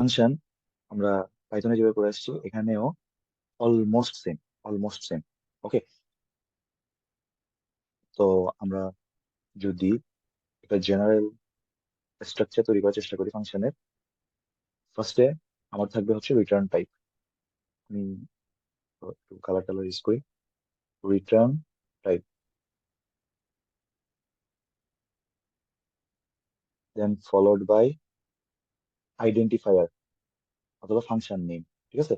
Function আমরা পাইথনে যেভাবে করে আসছি এখানেও almost same. Almost same. Okay. তো আমরা যদি একটা জেনারেল স্ট্রাকচার তৈরি করার চেষ্টা করি ফাংশনের, ফার্স্টে আমার থাকবে হচ্ছে রিটার্ন টাইপ। আমি একটু কালার টালার ইউজ করি। Return type, then followed by identifier অথবা ফাংশন নেম। ঠিক আছে,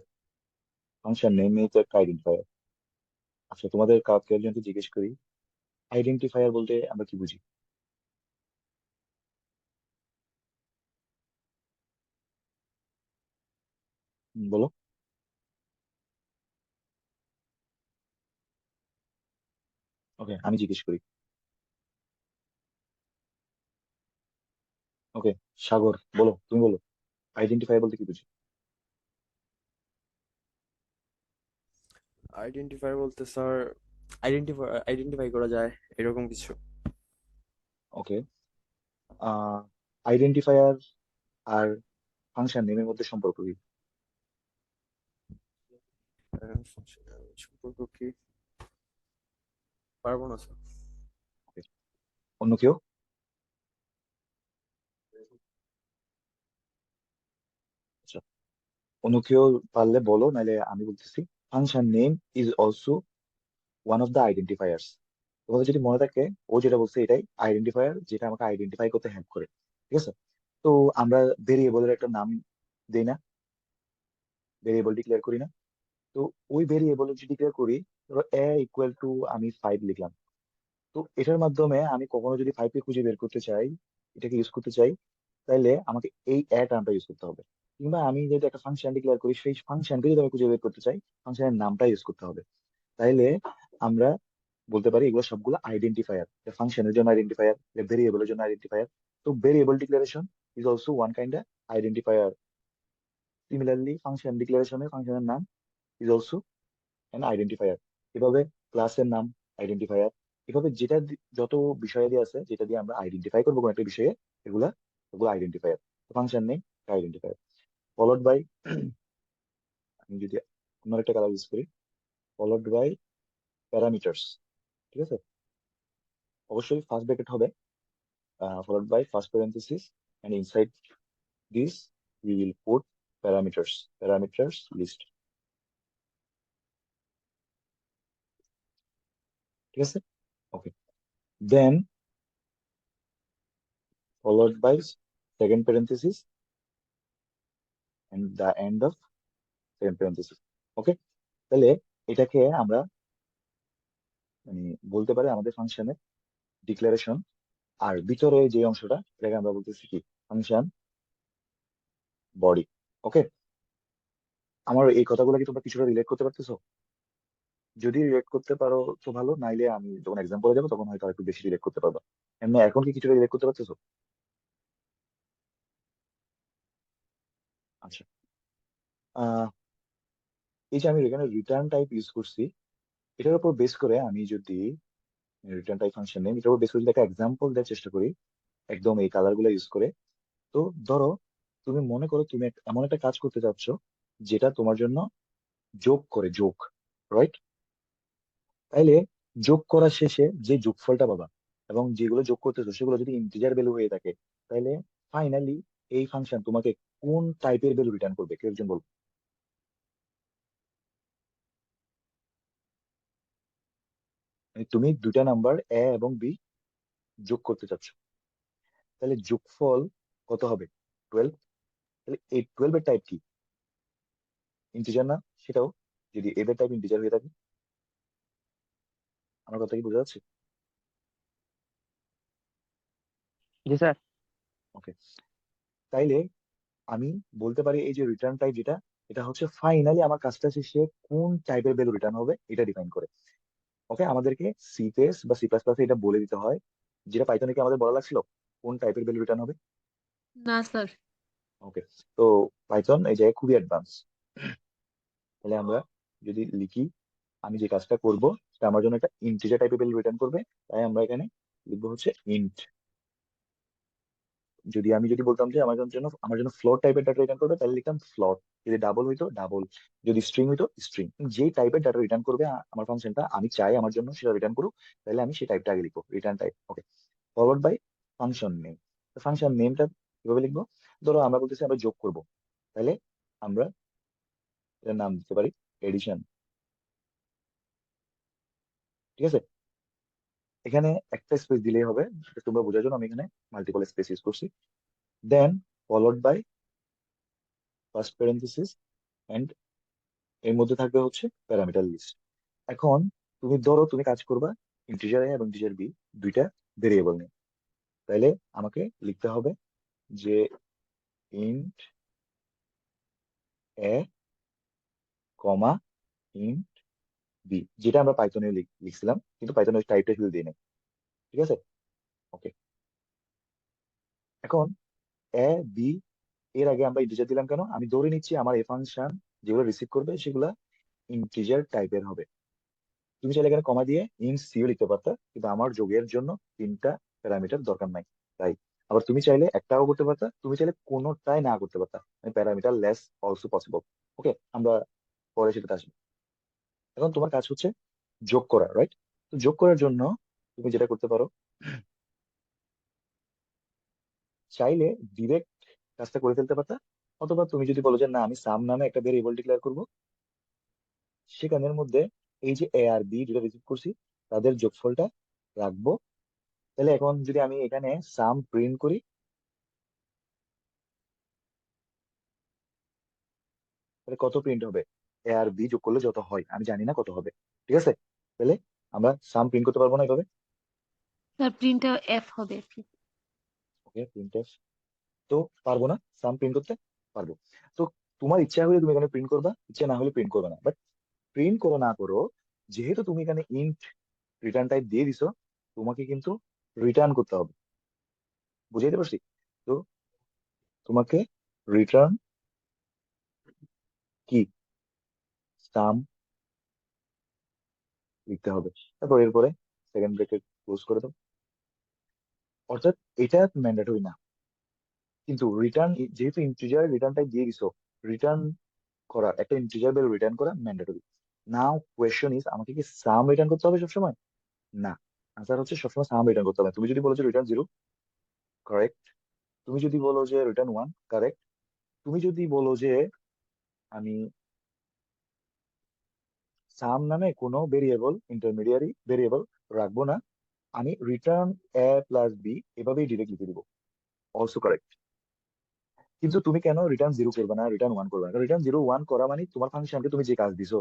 ফাংশন নেম তো একটা আইডেন্টিফায়ার। আচ্ছা, তোমাদের কাউকে একজনকে জিজ্ঞেস করি, আইডেন্টিফায়ার বলতে আমরা কি বুঝি? বলো। ওকে, আমি জিজ্ঞেস করি। ওকে, সাগর বলো, তুমি বলো, আইডেন্টিফায়ার বলতে কি বুঝি? আইডেন্টিফায়ার বলতে স্যার আইডেন্টিফাই করা যায় এরকম কিছু। ওকে। আইডেন্টিফায়ার আর ফাংশন নেমের মধ্যে সম্পর্ক কি? সম্পর্ক কি? পারবো না স্যার। Okay, অন্য কেউ? আচ্ছা, অন্য কেউ পারলে বলো, নাহলে আমি বলতেছি। Function name is also one of the identifiers. তোমাদের যদি মনে থাকে, ও যেটা বলছে এটাই আইডেন্টিফায়ার, যেটা আমাকে আইডেন্টিফাই করতে হেল্প করে। ঠিক আছে। তো আমরা ভেরিয়েবলের একটা নাম দেই না, ভেরিয়েবল ডিক্লেয়ার করি না? তো ওই ভেরিয়েবল যদি ডিক্লেয়ার করি, ধরো এ ইকুয়াল টু আমি 5 লিখলাম। তো এটার মাধ্যমে আমি কখনো যদি 5 কে খুঁজে বের করতে চাই, এটাকে ইউজ করতে চাই, তাইলে আমাকে এই অ্যাড টার্মটা ইউজ করতে হবে। কিংবা আমি যদি একটা ফাংশন ডিক্লেয়ার করি, সেই ফাংশনকে যদি আমি খুঁজে বের করতে চাই, ফাংশনের নামটা ইউজ করতে হবে। তাইলে আমরা বলতে পারি এগুলো সবগুলো আইডেন্টিফায়ার। ফাংশনের জন্য আইডেন্টিফায়ার, ভেরিয়েবলের জন্য আইডেন্টিফায়ার। তো variable declaration is also one kind identifier. Similarly function ডিক্লারেশনে ফাংশনের নাম ইজ অলসো অ্যান আইডেন্টিফায়ার। এভাবে ক্লাসের নাম আইডেন্টিফায়ার। এভাবে যত বিষয়াদি আছে যেটা দিয়ে আমরা আইডেন্টিফাই করবো কোনো একটা বিষয়ে, এগুলা এগুলো আইডেন্টিফায়ার। ফাংশন নেই, আইডেন্টিফায়ার। ফলোড বাই, আমি যদি অন্য একটা কালার ইউজ করি, ফলোড বাই প্যারামিটার্স। ঠিক আছে, অবশ্যই ফার্স্ট ব্র্যাকেট হবে, followed by first parenthesis, and inside this we will put parameters list. ঠিক আছে। ওকে, দেন followed by second parenthesis and the end of second parenthesis. ওকে, তাহলে এটাকে আমরা মানে বলতে পারি আমাদের ফাংশনের ডিক্লারেশন। আর ভিতরে যে অংশটা, এটাকে আমরা বলতেছি কি, ফাংশন বডি। ওকে, আমার এই কথাগুলো কি তোমরা কিছুটা রিলেট করতে পারতেছো? যদি রিলেট করতে পারো তো ভালো, নাইলে আমি যখন এক্সাম্পলে যাবো তখন হয়তো একটু বেশি রিলেট করতে পারবা। এমনি এখন কি কিছুটা রিলেট করতে পারতেছো? আচ্ছা। আহ এই যে আমি এখানে রিটার্ন টাইপ ইউজ করছি, এটার উপর বেস করে আমি যদি রিটার্ন টাইপ ফাংশন নেই, এটার উপর বেস করে যদি একটা এক্সাম্পল দেওয়ার চেষ্টা করি, একদম এই কালার গুলো ইউজ করে। তো ধরো, তুমি মনে করো তুমি এমন একটা কাজ করতে চাচ্ছ যেটা তোমার জন্য যোগ করে, যোগ, রাইট? তাইলে যোগ করার শেষে যে যোগফলটা পাবা এবং যেগুলো যোগ করতেছো সেগুলো যদি ইন্টিজার ভ্যালু হয়ে থাকে, তাহলে ফাইনালি এই ফাংশন তোমাকে কোন টাইপের ভ্যালু রিটার্ন করবে, কেউ একজন বলবো। মানে তুমি দুইটা নাম্বার এ এবং বি যোগ করতে চাচ্ছ, তাহলে যোগফল কত হবে? 12। তাহলে এই 12 এর টাইপ কি? ইন্টিজার না সেটাও? যদি এর টাইপ ইন্টিজার হয়ে থাকে, আমার কথা কি বোঝা যাচ্ছে? জি স্যার। ওকে, তাইলে আমি বলতে পারি এই যে রিটার্ন টাইপ যেটা, এটা হচ্ছে ফাইনালি আমার কাজটা শেষে কোন টাইপের ভ্যালু রিটার্ন হবে এটা ডিফাইন করে। ওকে, আমাদেরকে সি প্লাস বা সি প্লাস প্লাস এটা বলে দিতে হয়, যেটা পাইথনে কি আমাদের বলা লাগছিল কোন টাইপের ভ্যালু রিটার্ন হবে? না স্যার। ওকে, তো পাইথন এই জায়গায় খুবই অ্যাডভান্স। তাহলে আমরা যদি লিখি, আমি যে কাজটা করব সেটা আমার জন্য একটা ইন্টিজার টাইপের ভ্যালু রিটার্ন করবে, তাই আমরা এখানে লিখবো হচ্ছে ইন্ট। যদি বলতাম যে আমার জন্য ফ্লোট টাইপের ডাটা রিটার্ন করবে, তাহলে লিখতাম ফ্লোট। যদি ডাবল হইতো ডাবল, যদি স্ট্রিং হইতো স্ট্রিং। যেই টাইপের ডাটা রিটার্ন করবে আমার ফাংশনটা, আমি চাই আমার জন্য সেটা রিটার্ন করুক, তাহলে আমি সেই টাইপটা আগে লিখবো, return type. Okay, followed by function name. Function নেমটা কিভাবে লিখবো? ধরো আমরা বলতেছি আমরা যোগ করব, তাহলে আমরা এটার নাম দিতে পারি এডিশন। ঠিক আছে, এখানে একটা স্পেস দিলেই হবে, সেটা তোমরা বোঝার জন্য আমি এখানে মাল্টিপল স্পেস ইউজ করছি। Then followed by first parenthesis, and এর মধ্যে থাকবে হচ্ছে প্যারামিটার লিস্ট। এখন ধরো তুমি কাজ করবা ইন্টিজার এ এবং ইন্টিজার বি, দুইটা ভেরিয়েবল নিয়ে। তাহলে আমাকে লিখতে হবে যে ইন্ট এ কমা ইন্ট বি, যেটা আমরা পাইথনে লিখছিলাম, কিন্তু পাইথনে টাইপটা ফিল দিয়ে নেই। ঠিক আছে, ওকে। এখন এ বি এর আগে আমরা ইন্টিজার দিলাম কেন? আমি ধরে নিচ্ছি আমার এ ফাংশন যেগুলো রিসিভ করবে সেগুলা ইন্টিজার টাইপের হবে। তুমি চাইলে এখানে কমা দিয়ে ইন্ট সিও লিখতে পারতা, কিন্তু আমার যোগের জন্য তিনটা প্যারামিটার দরকার নাই, তাই। আবার তুমি চাইলে একটাও করতে পারতা, তুমি চাইলে কোনোটাই না করতে পারতা, প্যারামিটার লেস অলসো পসিবল। ওকে, আমরা পরে সেটাতে আসবো। এখন তোমার কাজ হচ্ছে যোগ করা, রাইট? তো যোগ করার জন্য তুমি যেটা করতে পারো, চাইলে ডিরেক্ট কাজটা করে ফেলতে পারতা, অথবা তুমি যদি বলো যে না আমি সাম নামে একটা ভেরিয়েবল ডিক্লেয়ার করবো, সেখানের মধ্যে এই যে এ আর বি যেটা রিসিভ করছি তাদের যোগফলটা রাখবো। তাহলে এখন যদি আমি এখানে সাম প্রিন্ট করি, তাহলে কত প্রিন্ট হবে? এ আর বি যোগ করলে যত হয় আমি জানি না কত হবে। ঠিক আছে, তাহলে আমরা সাম প্রিন্ট করতে পারবো না এইভাবে। স্যার প্রিন্ট এফ হবে। ওকে, প্রিন্ট এফ তো পারবো না, সাম প্রিন্ট করতে পারবো। তো তোমার ইচ্ছা হলে তুমি এখানে প্রিন্ট করবা, ইচ্ছা না হলে প্রিন্ট করবে না। বাট প্রিন্ট করো না করো, যেহেতু তুমি এখানে ইন্ট রিটার্ন টাইপ দিয়ে দিছো, তোমাকে কিন্তু রিটার্ন করতে হবে। বুঝাইতে পারছি? তো তোমাকে রিটার্ন কি, সাম লিখতে হবে। তারপর এরপরে সেকেন্ড ব্রেকেট ক্লোজ করে দাও। অর্থাৎ এটা ম্যান্ডেটরি না, কিন্তু রিটার্ন, যেহেতু ইন্টিজার রিটার্ন টাইপ দিয়ে দিছো, রিটার্ন করা, একটা ইন্টিজার ভ্যালু রিটার্ন করা ম্যান্ডেটরি। নাও কোয়েশ্চেন ইজ, আমাকে কি সাম রিটার্ন করতে হবে সবসময়? না, আনসার হচ্ছে সবসময় সাম রিটার্ন করতে হবে। তুমি যদি বলো যে রিটার্ন জিরো, কারেক্ট। তুমি যদি বলো যে রিটার্ন ওয়ান, কারেক্ট। তুমি যদি বলো যে আমি সাম নামে কোনো ভেরিয়েবল, ইন্টারমিডিয়ারি ভেরিয়েবল রাখবো না, আমি রিটার্ন এ প্লাস বি এভাবেই ডিরেক্ট লিখে দিব, অলসো কারেক্ট। কিন্তু তুমি কেন রিটার্ন জিরো করবে না, রিটার্ন ওয়ান করবে না? রিটার্ন জিরো ওয়ান করা মানে তোমার ফাংশনকে তুমি যে কাজ দিছো,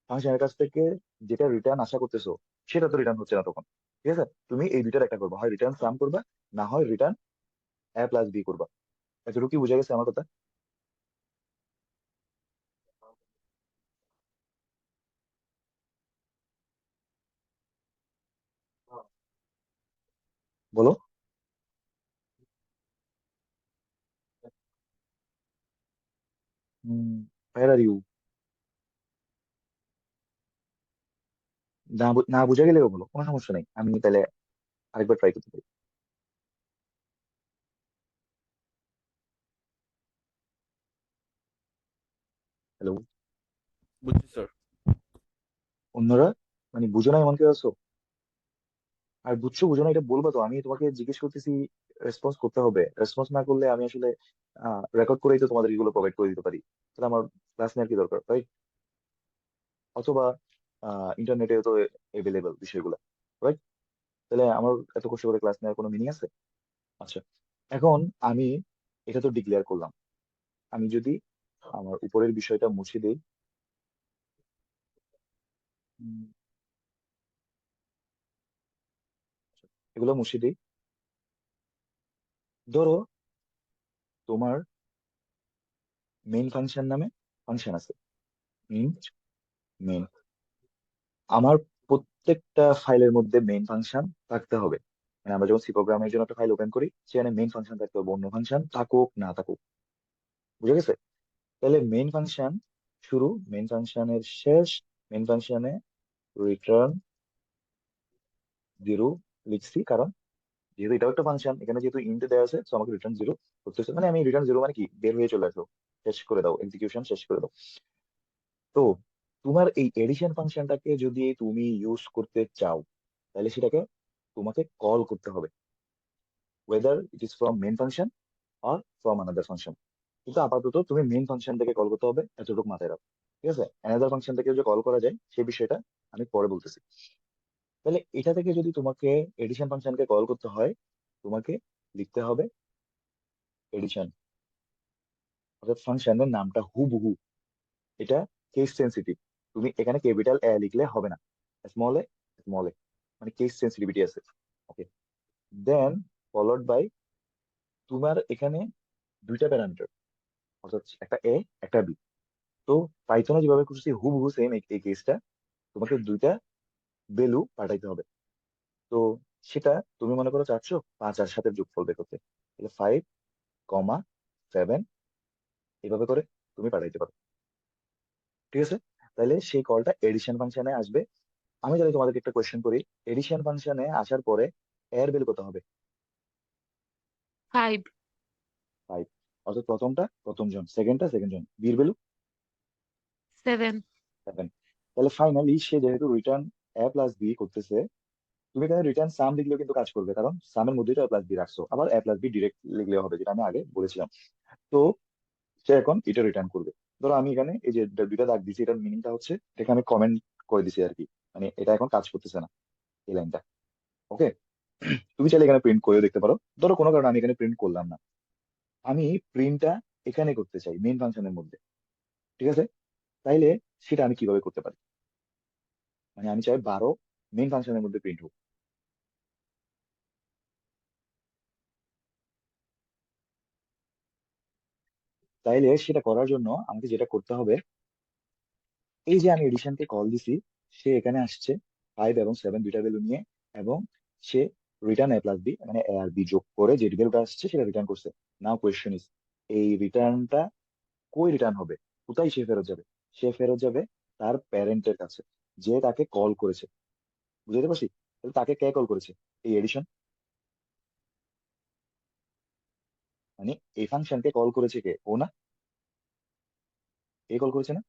ফাংশনের কাছ থেকে যেটা রিটার্ন আশা করতেছো সেটা তো রিটার্ন হচ্ছে না তখন। ঠিক আছে, তুমি এই দুইটার একটা করবা, হয় রিটার্ন সাম করবা, না হয় রিটার্ন এ প্লাস বি করবা। এতটুকু কি বুঝা গেছে আমার কথা? বলো। Where are you? না বুঝা গেলেও বলো, কোনো সমস্যা নেই, আমি তাহলে আরেকবার ট্রাই করতে পারি। হ্যালো? বুঝছি স্যার। অন্যরা মানে বুঝো না এমন কেউ আছো? আর বুঝছো বুঝো না এটা বলবা তো, আমি তোমাকে জিজ্ঞেস করতেছি, রেসপন্স করতে হবে। রেসপন্স না করলে আমি আসলে রেকর্ড করেই তো তোমাদের এগুলো প্রোভাইড করে দিতে পারি, তাহলে আমার ক্লাস নেওয়ার কি দরকার, রাইট? অথবা ইন্টারনেটেও তো এভেলেবেল বিষয়গুলো, রাইট? তাহলে আমার এত কষ্ট করে ক্লাস নেওয়ার কোনো মিনিং আছে? আচ্ছা, এখন আমি এটা তো ডিক্লেয়ার করলাম। আমি যদি আমার উপরের বিষয়টা মুছে দেই, উম, এগুলো মুছে দিই। ধরো তোমার মেইন ফাংশন নামে ফাংশন আছে, ইন্ট মেইন। আমার প্রত্যেকটা ফাইলের মধ্যে মেইন ফাংশন থাকতে হবে। মানে আমরা যখন সি প্রোগ্রামের জন্য একটা ফাইল ওপেন করি, সেখানে মেইন ফাংশন থাকতে হবে, অন্য ফাংশন থাকুক না থাকুক। বুঝে গেছে? তাহলে মেইন ফাংশন শুরু, মেইন ফাংশনের শেষ, মেইন ফাংশনে রিটার্ন জিরো লিখছি, কারণ যেহেতু এটাও একটা ফাংশন, এখানে যেহেতু ইন্ট দেওয়া আছে, তো আমাকে রিটার্ন জিরো করতেছে, মানে আমি রিটার্ন জিরো মানে কি, বের হয়ে চলে আসো, শেষ করে দাও, এক্সিকিউশন শেষ করে দাও। তো তোমার এই এডিশন ফাংশনটাকে যদি তুমি ইউজ করতে চাও, তাহলে সেটাকে তোমাকে কল করতে হবে, whether it is from main function আর ফ্রম আনাদার ফাংশন। কিন্তু আপাতত তুমি মেন ফাংশন থেকে কল করতে হবে, এতটুকু মাথায় রাখো। ঠিক আছে, অ্যানাদার ফাংশন থেকে যে কল করা যায় সেই বিষয়টা আমি পরে বলতেছি। তাহলে এটা থেকে যদি তোমাকে এডিশন ফাংশনকে কল করতে হয়, তোমাকে লিখতে হবে এডিশন, অর্থাৎ ফাংশনের নামটা হুবহু। এটা কেস সেন্সিটিভ, তুমি এখানে ক্যাপিটাল এ লিখলে হবে না, স্মল এ, স্মল এ, মানে কেস সেন্সিটিভিটি আছে। ওকে, দেন ফলোড বাই, তোমার এখানে দুইটা প্যারামিটার, অর্থাৎ একটা এ একটা বি। তো পাইথনে যেভাবে করছি হুবহু সেম এই কেসটা, তোমাকে দুইটা ভ্যালু পাঠাইতে হবে। তো সেটা তুমি মনে করো চাচ্ছ 5 আর 7-এর যোগফল বের করতে, তাহলে 5,7 এইভাবে করে তুমি পাঠাইতে পারো। ঠিক আছে, তাহলে সেই কলটা এডিশন ফাংশনে আসবে। আমি যদি তোমাদেরকে একটা কোয়েশ্চেন করি, এডিশন ফাংশনে আসার পরে এর ভ্যালু কত হবে? 5, 5, অর্থাৎ প্রথমটা প্রথম জন, সেকেন্ডটা সেকেন্ড জন, বির ভ্যালু 7। 7। তাহলে ফাইনালি সে যেহেতু রিটার্ন এ প্লাস বি করতেছে, তুমি এখানে রিটার্ন সাম লিখলেও কিন্তু কাজ করবে, কারণ সামের মধ্যেই তো এ প্লাস বি রাখছো, আবার এ প্লাস বি ডিরেক্ট লিখলেও হবে, যেটা আমি আগে বলেছিলাম। তো সে এখন এটা রিটার্ন করবে। ধরো আমি এখানে এই যে দুইটা দাগ দিছি, এটার মিনিংটা হচ্ছে, এটাকে আমি কমেন্ট করে দিছি আর কি, মানে এটা এখন কাজ করতেছে না, এই লাইনটা। ওকে, তুমি চাইলে এখানে প্রিন্ট করেও দেখতে পারো। ধরো কোনো কারণে আমি এখানে প্রিন্ট করলাম না, আমি প্রিন্টটা এখানে করতে চাই মেইন ফাংশনের মধ্যে। ঠিক আছে, তাইলে সেটা আমি কিভাবে করতে পারি? মানে আমি চাই 12 মেইন ফাংশনের মধ্যে প্রিন্ট হোক। তাইলে সেটা করার জন্য আমাকে যেটা করতে হবে, এই যে আমি এডিশনকে কল দিছি, সে এখানে আসছে 5 এবং 7 দুইটা ভ্যালু নিয়ে, এবং সে রিটার্ন এ প্লাস বি, মানে এ আর বি যোগ করে যে ভ্যালুটা আসছে সেটা রিটার্ন করছে। নাও কোয়েশ্চেন ইজ, এই রিটার্নটা কই রিটার্ন হবে, কোথায় সে ফেরত যাবে? সে ফেরত যাবে তার প্যারেন্টের কাছে, যে তাকে কল করেছে। বুঝতে পারছি? তাহলে তাকে কে কল করেছে? এই এডিশন, মানে এই ফাংশনকে কল করেছে কে? ও না? এ কল করেছে না?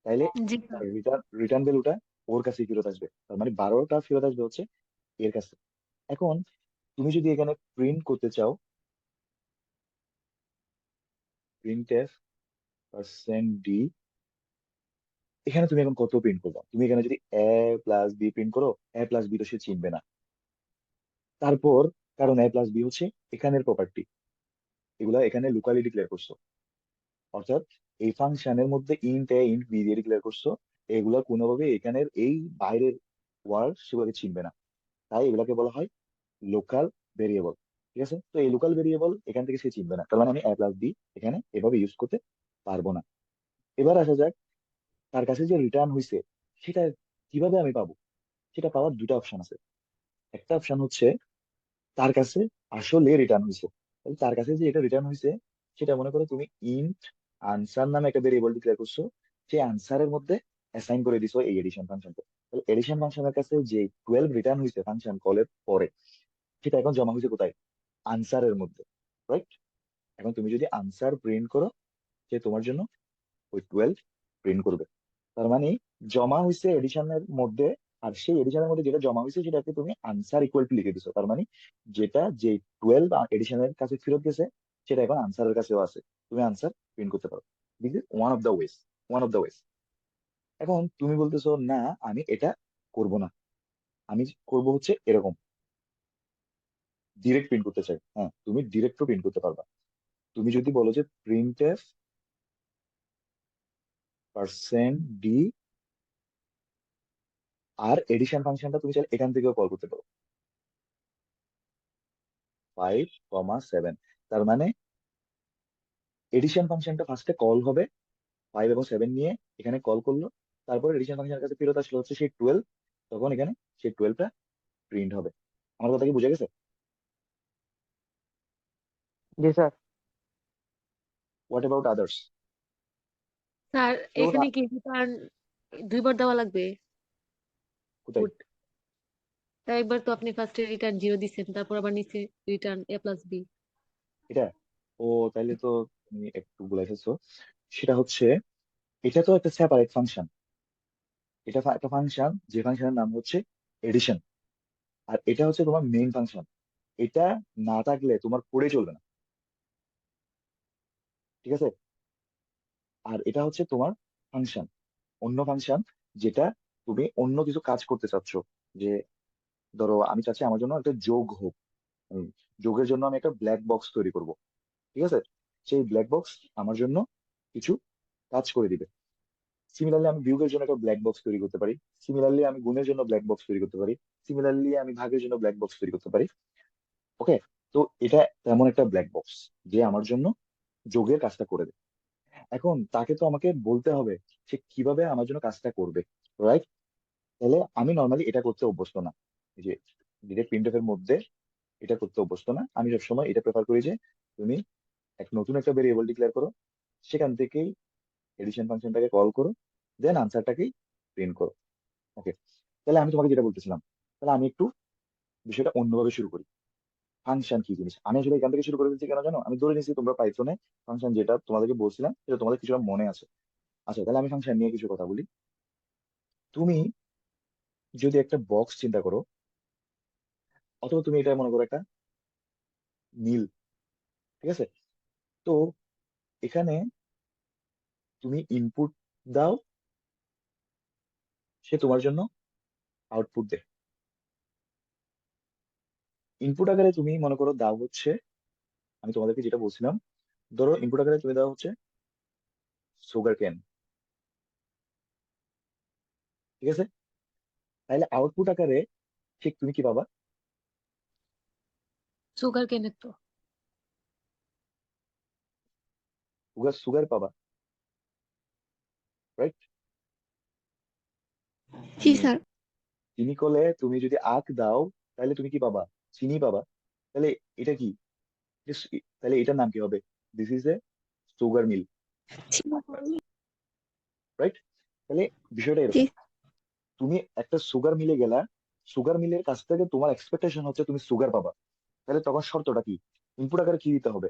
তাইলে জি স্যার। রিটার্ন রিটার্ন ভ্যালুটা ওর কাছে ফেরত আসবে, তার মানে 12টা ফেরত আসবে হচ্ছে এর কাছে। এখন তুমি যদি এখানে প্রিন্ট করতে চাও, প্রিন্ট এফ পার্সেন্ট ডি, এখানে তুমি এখন কত প্রিন্ট করবে? তুমি এখানে যদি এ প্লাস বি প্রিন্ট করো, এ প্লাস বি তো সে চিনবে না। তারপর, কারণ এ প্লাস বি হচ্ছে এখানের প্রপার্টি, এগুলা এখানে লোকালি ডিক্লেয়ার করছো, অর্থাৎ এই ফাংশনের মধ্যে ইন্ট এ ইন্ট বি দিয়ে ডিক্লেয়ার করছো, এগুলা কোনোভাবে এখানের এই বাইরের ওয়ার্ল্ড সেগুলোকে চিনবে না। তাই এগুলাকে বলা হয় লোকাল ভেরিয়েবল। ঠিক আছে, তো এই লোকাল ভেরিয়েবল এখান থেকে সে চিনবে না, তার মানে আমি এ প্লাস বি এখানে এভাবে ইউজ করতে পারবো না। এবার আসা যাক, তার কাছে যে রিটার্ন হয়েছে সেটা কিভাবে আমি পাবো? সেটা পাওয়ার দুটা অপশন আছে। একটা অপশন হচ্ছে, তার কাছে আসলে রিটার্ন হয়েছে, তাহলে তার কাছে যে এটা রিটার্ন হয়েছে, সেটা মনে করো তুমি ইন্ট আনসার নামে একটা ভেরিয়েবল ডিক্লেয়ার করছো, সেই আনসারের মধ্যে অ্যাসাইন করে দিছো এই এডিশন ফাংশনকে। তাহলে এডিশন ফাংশনের কাছে যে 12 রিটার্ন হয়েছে ফাংশন কলের পরে, সেটা এখন জমা হয়েছে কোথায়? আনসারের মধ্যে, রাইট? এখন তুমি যদি আনসার প্রিন্ট করো, সে তোমার জন্য ওই 12 প্রিন্ট করবে। তার মানে জমা হয়েছে এডিশনের মধ্যে, আর সেই এডিশনের মধ্যে যেটা জমা হয়েছে সেটাকে তুমি আনসার ইকুয়াল টু লিখে দিছো। তার মানে যেটা যে 12 এডিশনের কাছে ফেরত গেছে, সেটা এখন আনসারের কাছেও আছে, তুমি আনসার প্রিন্ট করতে পারো। This is one of the ways, one of the ways. এখন তুমি বলতেছো না, আমি এটা করব না, আমি করব হচ্ছে এরকম, ডিরেক্ট প্রিন্ট করতে চাই। হ্যাঁ, তুমি ডিরেক্টও প্রিন্ট করতে পারবা। তুমি যদি বলো যে প্রিন্ট এফ পার্সেন্ট ডি, আর এডিশন ফাংশনটা তুমি চাইলে এখান থেকেও কল করতে পারো, 5,7। তার মানে এডিশন ফাংশনটা ফার্স্টে কল হবে 5 এবং 7 নিয়ে, এখানে কল করলো, তারপর এডিশন ফাংশনের কাছে ফেরত আসলো হচ্ছে সেই 12, তখন এখানে সেই 12টা প্রিন্ট হবে। আমার কথা কি বুঝে গেছে? জি sir. What about others? Sir কেউ না? এখানে কি রিটার্ন 2 বার দেওয়া লাগবে? কোথায়? গুড। তাই একবার তো আপনি ফার্স্টে রিটার্ন 0 দিচ্ছেন, তারপর আবার নিচে রিটার্ন a প্লাস b। এটা ও তাইলে তো তুমি একটু বলে ফেলছো। সেটা হচ্ছে, এটা তো একটা সেপারেট ফাংশন। এটা একটা ফাংশন, যে ফাংশনের নাম হচ্ছে এডিশন। আর এটা হচ্ছে তোমার মেইন ফাংশন। এটা না থাকলে তোমার কোডে চলবে না। ঠিক আছে? আর এটা হচ্ছে তোমার ফাংশন, অন্য ফাংশন, যেটা তুমি অন্য কিছু কাজ করতে চাচ্ছ। যে ধরো আমি চাচ্ছি আমার জন্য একটা যোগ হোক, আমি যোগের জন্য আমি একটা ব্ল্যাক বক্স তৈরি করব। ঠিক আছে? সেই ব্ল্যাক বক্স আমার জন্য কিছু কাজ করে দিবে। সিমিলারলি আমি বিয়োগের জন্য একটা ব্ল্যাক বক্স তৈরি করতে পারি। সিমিলারলি আমি গুণের জন্য ব্ল্যাক বক্স তৈরি করতে পারি। সিমিলারলি আমি ভাগের জন্য ব্ল্যাক বক্স তৈরি করতে পারি। ওকে? তো এটা তেমন একটা ব্ল্যাক বক্স যে আমার জন্য যোগের কাজটা করে দেবে। এখন তাকে তো আমাকে বলতে হবে সে কিভাবে আমার জন্য কাজটা করবে, রাইট? তাহলে আমি নর্মালি এটা করতে অভ্যস্ত না, এই যে ডিরেক্ট প্রিন্টএফ এর মধ্যে এটা করতে অভ্যস্ত না। আমি সবসময় এটা প্রেফার করি যে তুমি নতুন একটা ভেরিয়েবল ডিক্লেয়ার করো, সেখান থেকেই এডিশন ফাংশনটাকে কল করো, দেন আনসারটাকেই প্রিন্ট করো। ওকে? তাহলে আমি তোমাকে যেটা বলতেছিলাম, তাহলে আমি একটু বিষয়টা অন্যভাবে শুরু করি। ফাংশন কি জিনিস আমি আসলে এখান থেকে শুরু করে দিচ্ছি কেন জানো? আমি ধরে নিচ্ছি তোমরা পাইথনে ফাংশন, যেটা তোমাদেরকে বলছিলাম সেটা তোমাদের কিছুটা মনে আছে। আচ্ছা, তাহলে আমি ফাংশন নিয়ে কিছু কথা বলি। তুমি যদি একটা বক্স চিন্তা করো, অথবা তুমি এটা মনে করো একটা মিল। ঠিক আছে? তো এখানে তুমি ইনপুট দাও, সে তোমার জন্য আউটপুট দেয়। ইনপুট আকারে তুমি মনে করো দাও হচ্ছে, আমি তোমাদেরকে যেটা বলছিলাম, ধরো ইনপুট আকারে তুমি দাও হচ্ছে সুগার কেন। ঠিক আছে? তাহলে আউটপুট আকারে ঠিক তুমি কি পাবা? সুগার কেনের তো। সুগার সুগার পাবা, রাইট? জি মানে স্যার। চিনি কলে তুমি যদি আখ দাও, তাহলে তুমি কি পাবা? চিনি পাবা। তাহলে এটা কি? তাহলে এটার নাম কি হবে? This is a sugar meal, right? তাহলে বিষয়টা জি। এরকম, তুমি একটা সুগার মিলে গেলা, সুগার মিলের কাছ থেকে তোমার এক্সপেকটেশন হচ্ছে তুমি সুগার পাবা। তাহলে তখন শর্তটা কি? ইনপুট আকারে কি দিতে হবে?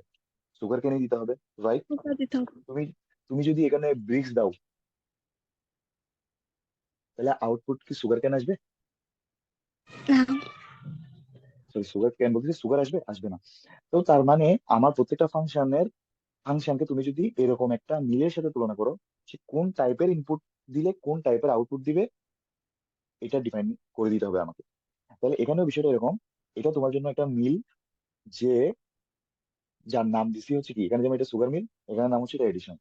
সুগার কেনই দিতে হবে, রাইট? সুগার দিতে হবে। তুমি তুমি যদি এখানে ব্রিক্স দাও, তাহলে আউটপুট কি সুগার কেন আসবে? না। সরি, সুগার কেন বলতেছি, সুগার আসবে? আসবে না। তো তার মানে আমার প্রত্যেকটা ফাংশনকে তুমি যদি এরকম একটা মিলের সাথে তুলনা করো, সে কোন টাইপের ইনপুট দিলে কোন টাইপের আউটপুট দিবে, এটা ডিফাইন করে দিতে হবে আমাকে। তাহলে এখানেও বিষয়টা এরকম, এটা তোমার জন্য একটা মিল, যে যার নাম দিছি হচ্ছে কি, এখানে যেমন এটা সুগার মিল, এখানে নাম হচ্ছে এটা এডিশন।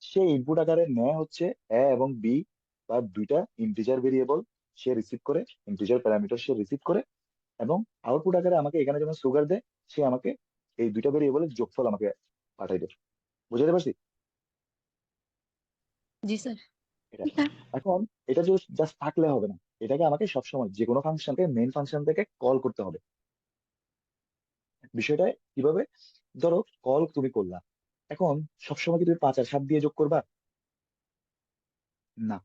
সে ইনপুট আকারে নেয় হচ্ছে এ এবং বি, তার দুইটা ইন্টিজার ভেরিয়েবল সে রিসিভ করে, ইন্টিজার প্যারামিটার সে রিসিভ করে, এবং আউটপুট আকারে আমাকে এখানে যেমন সুগার দেয়, সে আমাকে এই দুইটা ভেরিয়েবলের যোগফল আমাকে পাঠাই দেয়। বুঝতে পারছি? জি স্যার। এটা এখন, এটা জাস্ট থাকলে হবে না, এটাকে আমাকে সবসময় যে কোনো ফাংশনকে মেইন ফাংশন থেকে কল করতে হবে। বিষয়টা কিভাবে? ধরো কল তুমি করলা, এখন সবসময় কি তুমি 5 আর 7 দিয়ে যোগ করবা? না।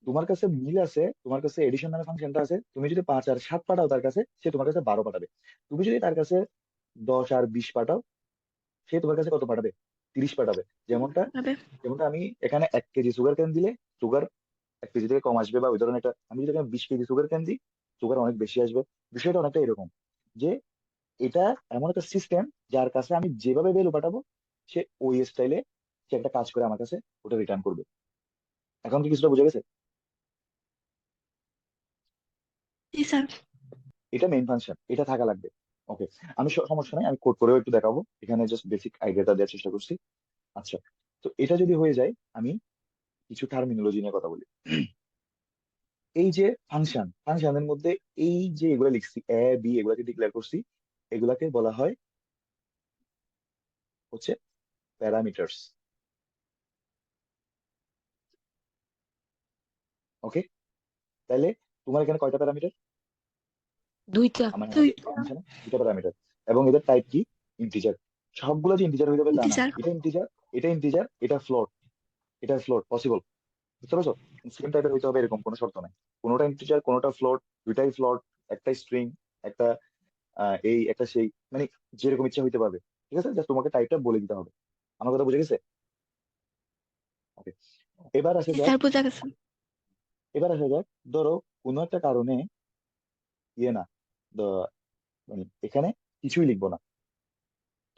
তোমার কাছে মিল আছে, তোমার কাছে এডিশন নামে ফাংশনটা আছে, তুমি যদি 5 আর 7 পাঠাও তার কাছে, সে তোমার কাছে 12 পাঠাবে। তুমি যদি তার কাছে 10 আর 20 পাঠাও, সে তোমার কাছে কত পাঠাবে? 30 পাঠাবে। যেমনটা হবে। যেমনটা আমি এখানে 1 কেজি সুগার ক্যান দিলে সুগার 1 কেজি থেকে কম আসবে, বা ওই ধরনের একটা, আমি যদি এখানে 20 কেজি সুগার ক্যান দিই, সুগার অনেক বেশি আসবে। বিষয়টা অনেকটা এরকম, যে এটা এমন একটা সিস্টেম যার কাছে আমি যেভাবে ভ্যালু পাঠাবো, সে ওই স্টাইলে সে একটা কাজ করে আমার কাছে ওটা রিটার্ন করবে। এখন কি কিছুটা বুঝে গেছে? জি স্যার। এটা মেইন ফাংশন, এটা থাকা লাগবে। ওকে? আমি সমস্যা নাই, আমি কোড করেও একটু দেখাবো, এখানে জাস্ট বেসিক আইডিয়াটা দেওয়ার চেষ্টা করছি। আচ্ছা, তো এটা যদি হয়ে যায়, আমি কিছু টার্মিনোলজি নিয়ে কথা বলি। এই যে ফাংশনের মধ্যে এই যে এগুলো লিখছি, এ বি এগুলাকে ডিক্লেয়ার করছি, এগুলাকে বলা হয় হচ্ছে প্যারামিটার্স। ওকে? তাহলে তোমার এখানে কয়টা প্যারামিটার? দুইটা। আমাদের ফাংশনে দুটা প্যারামিটার, এবং এদের টাইপ কি? ইন্টিজার। সবগুলো যে ইন্টিজার হয়ে যাবে তা জি না, স্যার। এটা ইন্টিজার, এটা ইন্টিজার, এটা ফ্লোট, এটা ফ্লোট পসিবল। বুঝতে পারছো? সেম টাইপের হইতে হবে এরকম কোনো শর্ত নাই। কোনোটা ইন্টিজার, কোনোটা ফ্লোট, দুইটাই ফ্লোট, একটা স্ট্রিং, একটা এই একটা সেই, মানে যেরকম ইচ্ছা হইতে পারবে। ঠিক আছে, জাস্ট তোমাকে টাইপটা বলে দিতে হবে। আমার কথা বুঝে গেছে? ওকে, এবার আসা জি যাক স্যার, বোঝা গেছে। এবার আসা যাক ধরো কোনো একটা কারণে ইয়ে না, মানে এখানে কিছুই লিখবো না।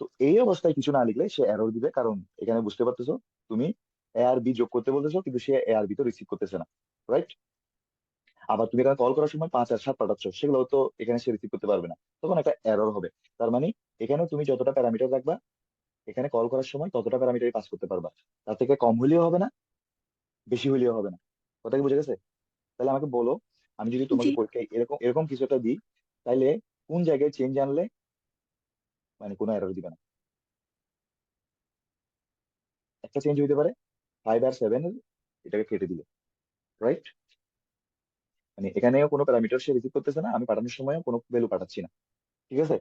তো এই অবস্থায় কিছু না লিখলে সে এরর দিবে, কারণ এখানে বুঝতে পারতেছো তুমি এ আর বি যোগ করতে বলতেছো, কিন্তু সে এ আর বি তো রিসিভ করতেছে না, রাইট? আবার তুমি এখানে কল করার সময় 5 আর 7 পাঠাচ্ছ, সেগুলো তো এখানে সে রিসিভ করতে পারবে না, তখন একটা এরর হবে। তার মানে এখানে তুমি যতটা প্যারামিটার রাখবা, এখানে কল করার সময় ততটা প্যারামিটারই পাস করতে পারবা। তার থেকে কম হলেও হবে না, বেশি হলেও হবে না। কথা কি বুঝে গেছে? তাহলে আমাকে বলো, আমি যদি জি তোমাকে পরীক্ষায় এরকম এরকম কিছু একটা দিই, তাইলে কোন জায়গায় চেঞ্জ আনলে মানে কোনো এরর দিবে না? একটা চেঞ্জ হইতে পারে 5 আর 7, এটাকে কেটে দিলে, রাইট? মানে এখানেও কোনো প্যারামিটার সে রিসিভ করতেছে না, আমি পাঠানোর সময়ও কোনো ভ্যালু পাঠাচ্ছি না। ঠিক আছে,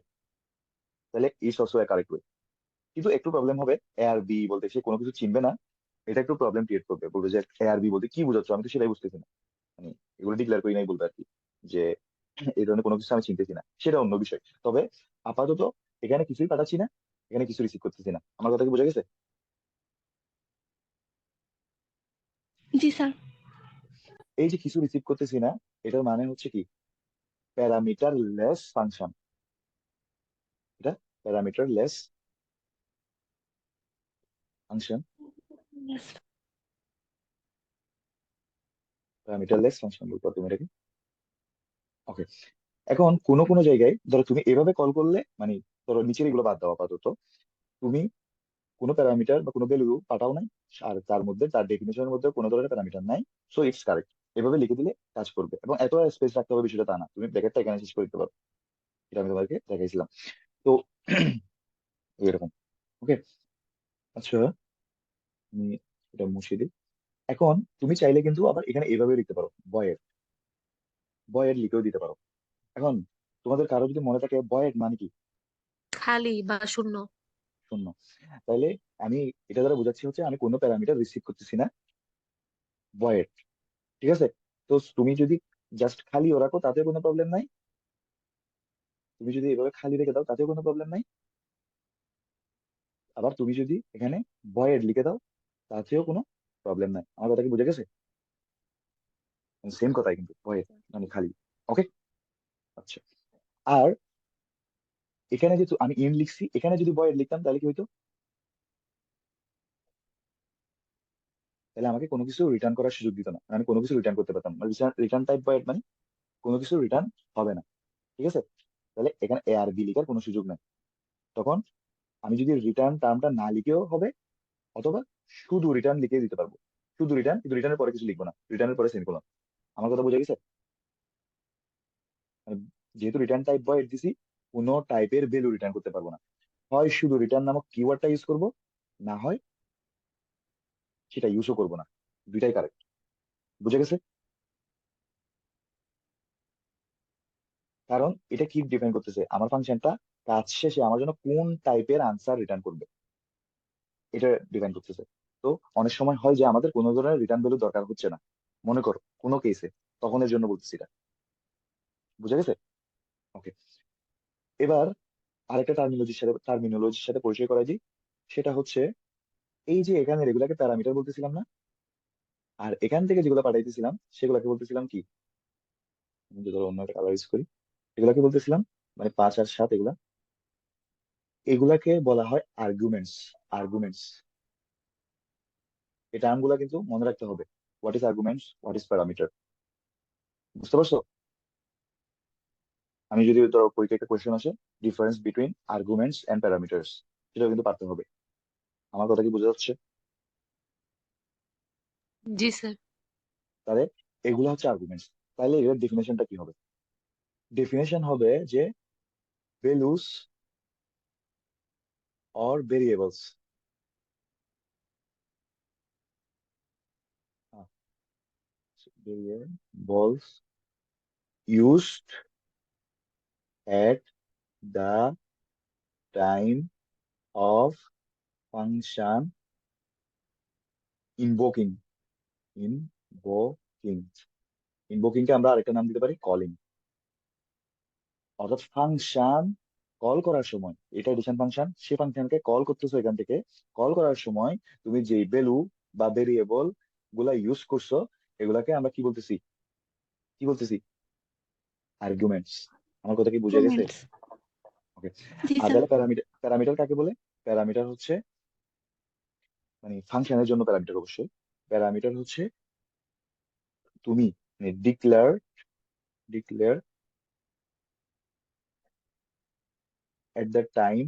তাহলে it's also a correct way. কিন্তু একটু প্রবলেম হবে, এ আর বি বলতে সে কোনো কিছু চিনবে না। এটা একটু প্রবলেম ক্রিয়েট করবে, বলবে যে এ আর বি বলতে কি বোঝাচ্ছ, আমি তো সেটাই বুঝতেছি না। মানে এগুলো ডিক্লেয়ার করি নাই বলবে আর কি, যে এই ধরনের কোনো কিছু আমি চিনতেছি না, সেটা অন্য বিষয়। তবে আপাতত এখানে কিছুই পাঠাচ্ছি না, এখানে কিছু রিসিভ করতেছি না। আমার কথা কি বোঝা গেছে? জি স্যার। এই যে কিছু রিসিভ করতেছি না, এটার মানে হচ্ছে কি, প্যারামিটার লেস ফাংশন। এটা parameter less function, Yes. Parameter less function বলতে পারো তুমি এটাকে। ওকে, এখন কোনো কোনো জায়গায় ধরো তুমি এভাবে কল করলে, মানে ধরো নিচের এগুলো বাদ দাও আপাতত, তুমি কোনো প্যারামিটার বা কোনো ভ্যালু পাঠাও নাই, আর তার মধ্যে তার ডেফিনেশনের মধ্যে কোনো ধরনের প্যারামিটার নাই, সো ইটস কারেক্ট। এভাবে লিখে দিলে কাজ করবে, এবং এত স্পেস রাখতে হবে বিষয়টা তা না, তুমি ব্র্যাকেটটা এখানে শেষ করে দিতে পারো। এটা আমি তোমাকে দেখাইছিলাম। তো এরকম। ওকে, আচ্ছা, আমি এটা মুছে দিই। এখন তুমি চাইলে কিন্তু আবার এখানে এভাবে লিখতে পারো, বয়েড, বয়েড লিখেও দিতে পারো। এখন তোমাদের কারো যদি মনে থাকে বয়েড মানে কি, খালি বা শূন্য। শূন্য, তাইলে আমি এটা দ্বারা বোঝাচ্ছি হচ্ছে আমি কোনো প্যারামিটার রিসিভ করতেছি না, ভয়েড। ঠিক আছে, তো তুমি যদি জাস্ট খালিও রাখো তাতেও কোনো প্রবলেম নাই, তুমি যদি এভাবে খালি রেখে দাও তাতেও কোনো প্রবলেম নাই, আবার তুমি যদি এখানে ভয়েড লিখে দাও তাতেও কোনো প্রবলেম নাই। আমার কথা কি বুঝে গেছে? সেম কথাই কিন্তু, ভয়েড মানে খালি। ওকে, আচ্ছা। আর এখানে যেহেতু আমি ইন লিখছি, এখানে যদি ভয়েড লিখতাম তাহলে কি হইতো? তাহলে আমাকে কোনো কিছু রিটার্ন করার সুযোগ দিত না, আমি কোনো কিছু রিটার্ন করতে পারতাম না। রিটার্ন টাইপ ভয়েড মানে কোনো কিছু রিটার্ন হবে না। ঠিক আছে, তাহলে এখানে এ আর বি লিখার কোনো সুযোগ নাই। তখন আমি যদি রিটার্ন টার্মটা না লিখেও হবে, অথবা শুধু রিটার্ন লিখে দিতে পারবো, শুধু রিটার্ন, কিন্তু রিটার্নের পরে কিছু লিখবো না, রিটার্নের পরে সেমিকোলন। আমার কথা বোঝা গেছে? মানে যেহেতু রিটার্ন টাইপ ভয়েড দিছি, কোনো টাইপের ভ্যালু রিটার্ন করতে পারবো না। হয় শুধু রিটার্ন নামক কিওয়ার্ডটা ইউজ করবো, না হয় সেটা ইউজও করবো না। দুইটাই কারেক্ট। বুঝে গেছে? কারণ এটা কি ডিপেন্ড করতেছে, আমার ফাংশনটা কাজ শেষে আমার জন্য কোন টাইপের আনসার রিটার্ন করবে, এটা ডিপেন্ড করতেছে। তো অনেক সময় হয় যে আমাদের কোনো ধরনের রিটার্ন ভ্যালু দরকার হচ্ছে না, মনে করো কোনো কেসে, তখন এর জন্য বলতেছি এটা। বুঝে গেছে? ওকে, এবার আরেকটা টার্মিনোলজির সাথে পরিচয় করাই দিই। সেটা হচ্ছে, এই যে এখানে এগুলাকে প্যারামিটার বলতেছিলাম না, আর এখান থেকে যেগুলো পাঠাইতেছিলাম সেগুলোকে বলতেছিলাম কি, আমি যদি ধরো অন্য একটা কালার ইউজ করি, এগুলাকে বলতেছিলাম, মানে 5 আর 7, এগুলাকে বলা হয় আর্গুমেন্টস। আর্গুমেন্টস, এই টার্মগুলো কিন্তু মনে রাখতে হবে। What is arguments, what is parameter, বুঝতে পারছো? আমি যদি ধরো পরীক্ষায় একটা কোয়েশ্চেন আসে, difference between arguments and parameters, সেটাও কিন্তু পারতে হবে। আমার কথা কি বোঝা যাচ্ছে? জি স্যার। তাহলে এগুলো হচ্ছে আর্গুমেন্টস। তাহলে এর ডেফিনেশনটা কি হবে? ডেফিনেশন হবে যে values or variables, variables used at the time of function invoking, ইনভোকিং, ইনভোকিং কে আমরা আরেকটা নাম দিতে পারি কলিং। অর্থাৎ ফাংশন কল করার সময়, এটা এডিশন ফাংশন, সে ফাংশনকে কল করতেছো এখান থেকে। কল করার সময় তুমি যে ভ্যালু বা ভেরিয়েবল গুলা ইউজ করছো, এগুলাকে আমরা কি বলতেছি, কি বলতেছি? আর্গুমেন্টস। আমার কথা কি বুঝে গেছে? মোমেন্টস। ওকে। জি আর স্যার। তাহলে প্যারামিটার, প্যারামিটার কাকে বলে? প্যারামিটার হচ্ছে, মানে ফাংশনের জন্য প্যারামিটার অবশ্যই। প্যারামিটার হচ্ছে তুমি declare, declare at the time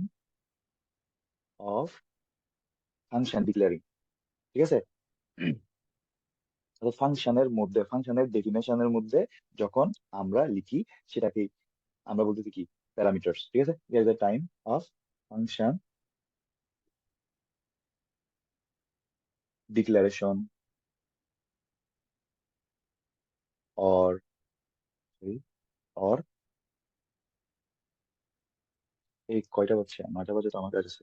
of function declaring, ঠিক আছে? ফাংশনের মধ্যে, ফাংশনের ডেফিনেশনের মধ্যে যখন আমরা লিখি, সেটাকে আমরা বলতেছি কি? প্যারামিটারস, ঠিক আছে? At the time of function declaration or, or, এই কয়টা বাজছে? 9টা বাজে তো আমার কাছে।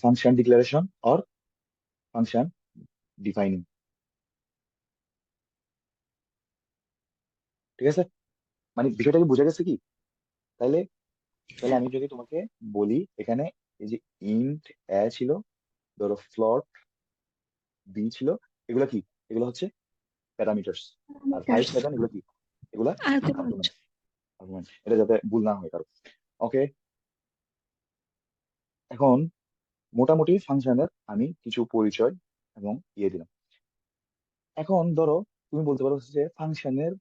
Function declaration or function defining, ঠিক আছে? মানে বিষয়টা কি বোঝা গেছে কি? তাইলে, তাহলে আমি যদি তোমাকে বলি এখানে, এই যে ইন্ট এ ছিল, ধরো ফ্লোট বি ছিল, এগুলো কি? এগুলো হচ্ছে প্যারামিটার্স। আর 5 7 এগুলো কি? এগুলা আর্গুমেন্ট। Argument, argument. এটা যাতে ভুল না হয় কারো। ওকে। এখন মোটামুটি ফাংশনের আমি কিছু পরিচয় এবং ইয়ে দিলাম। এখন ধরো তুমি বলতে পারো যে ফাংশনের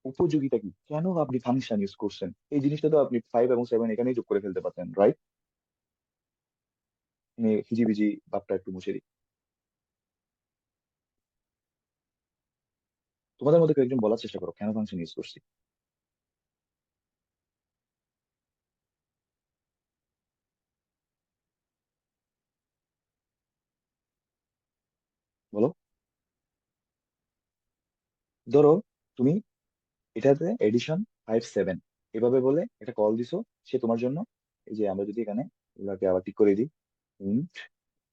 উপযোগিতা কি, কেন আপনি ফাংশন ইউজ করছেন? এই জিনিসটা তো আপনি 5 এবং 7 এখানেই যোগ করে ফেলতে পারতেন, রাইট? হিজিবিজি ভাবটা একটু মুছে দিই। তোমাদের মধ্যে কয়েকজন বলার চেষ্টা করো কেন ফাংশন ইউজ করছি, বলো। ধরো তুমি এটাতে এডিশন 5 7 এভাবে বলে একটা কল দিছো, সে তোমার জন্য, এই যে আমরা যদি এখানে এগুলাকে আবার ঠিক করে দিই, ইন্ট,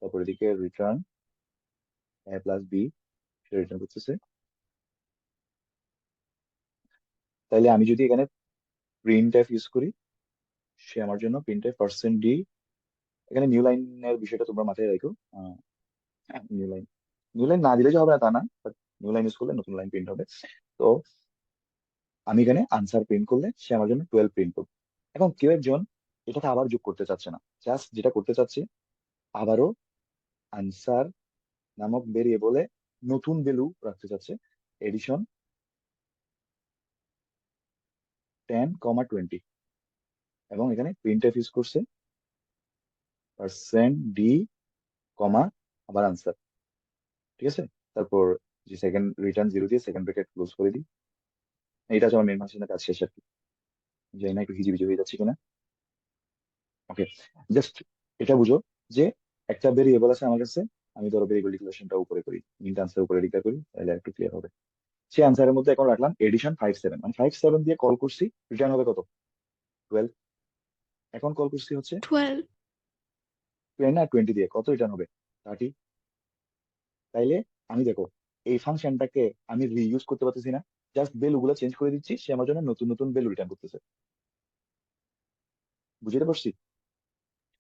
তারপর এদিকে রিটার্ন এ প্লাস বি, সেটা রিটার্ন করতেছে। তাইলে আমি যদি এখানে প্রিন্ট এফ ইউজ করি, সে আমার জন্য প্রিন্ট এফ পার্সেন্ট ডি, এখানে নিউ লাইনের বিষয়টা তোমরা মাথায় রাখো। নিউ লাইন, নিউ লাইন না দিলে যে হবে না তা না, বাট নিউ লাইন ইউজ করলে নতুন লাইন প্রিন্ট হবে। তো আমি এখানে আনসার প্রিন্ট করলে সে আমার জন্য 12 প্রিন্ট করবে। এখন কেউ একজন এটাকে আবার যোগ করতে চাচ্ছে না, জাস্ট যেটা করতে চাচ্ছে, আবারও আনসার নামক ভেরিয়েবলে নতুন ভ্যালু রাখতে চাচ্ছে, এডিশন 10 20, এবং এখানে প্রিন্ট এফ ইউজ করছে পার্সেন্ট ডি কমা আবার আনসার, ঠিক আছে? তারপর যে সেকেন্ড রিটার্ন 0 দিয়ে সেকেন্ড ব্র্যাকেট ক্লোজ করে দিই। এটা হচ্ছে আমার মেন ফাংশনের কাজ শেষ আর কি। জানি না একটু হিজিবিজি হয়ে যাচ্ছে কিনা। ওকে। জাস্ট এটা বুঝো যে একটা ভেরিয়েবল আছে আমার কাছে, আমি ধরো ভেরিয়েবল ডিক্লারেশনটা উপরে করি, ইন্ট আনসার উপরে ডিক্লেয়ার করি, তাহলে একটু ক্লিয়ার হবে। সেই আনসারের মধ্যে এখন রাখলাম এডিশন 5 7, মানে 5 7 দিয়ে কল করছি, রিটার্ন হবে কত? 12। এখন কল করছি হচ্ছে 12। 10 আর 20 দিয়ে, কত রিটার্ন হবে? 30। তাইলে আমি দেখো এই ফাংশনটাকে আমি রিইউজ করতে পারতেছি না, জাস্ট ভ্যালু গুলো চেঞ্জ করে দিচ্ছি, সে আমার জন্য নতুন নতুন ভ্যালু রিটার্ন করতেছে। বুঝতে পারছি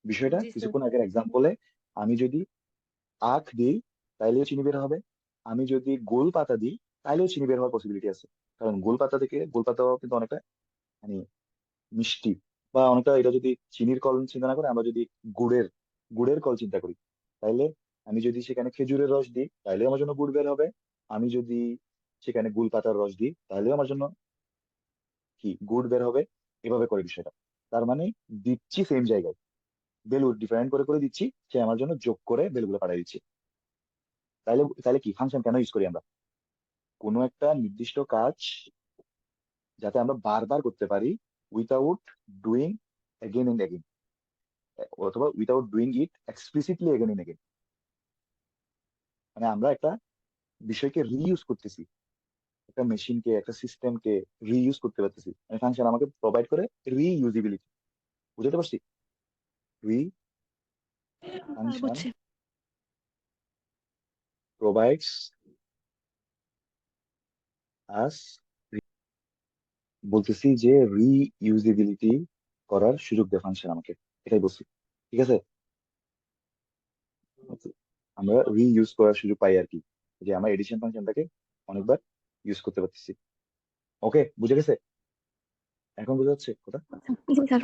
বিষয়টা? জি স্যার। কিছুক্ষণ আগের এক্সাম্পলে আমি যদি আখ দিই তাইলেও চিনি বের হবে, আমি যদি গোল পাতা দিই তাইলেও চিনি বের হওয়ার পসিবিলিটি আছে। কারণ গোল পাতা থেকে, গোল পাতাও কিন্তু অনেকটা মানে মিষ্টি, বা অনেকটা, এটা যদি চিনির কল চিন্তা না করে আমরা যদি গুড়ের, গুড়ের কল চিন্তা করি, তাইলে আমি যদি সেখানে খেজুরের রস দিই তাহলে আমার জন্য গুড় বের হবে, আমি যদি সেখানে গুল পাতার রস দিই তাহলেও আমার জন্য কি গুড় বের হবে। এভাবে করে বিষয়টা, তার মানে দিচ্ছি সেম জায়গায়, ভ্যালু ডিফারেন্ট করে করে দিচ্ছি, সে আমার জন্য যোগ করে ভ্যালুগুলো পাঠিয়ে দিচ্ছে। তাহলে তাহলে কি ফাংশন কেন ইউজ করি আমরা? কোনো একটা নির্দিষ্ট কাজ যাতে আমরা বারবার করতে পারি, without doing again and again, অথবা without doing it explicitly again and again. মানে আমরা একটা বিষয়কে রিইউজ করতেছি, একটা মেশিনকে, একটা সিস্টেমকে রিইউজ করতে পারতেছি, মানে ফাংশন আমাকে প্রোভাইড করে রিইউজিবিলিটি। বুঝতে পারছি? রি ফাংশন বুঝছি। provides us বলতেছি যে রিইউজিবিলিটি করার সুযোগ দেয় ফাংশন আমাকে, এটাই বলছি। ঠিক আছে, আমরা রিইউজ করার সুযোগ পাই আর কি, যে আমরা এডিশন ফাংশনটাকে অনেকবার ইউজ করতে পারতেছি। ওকে, বুঝে গেছে? এখন বুঝা যাচ্ছে কথা? জি স্যার।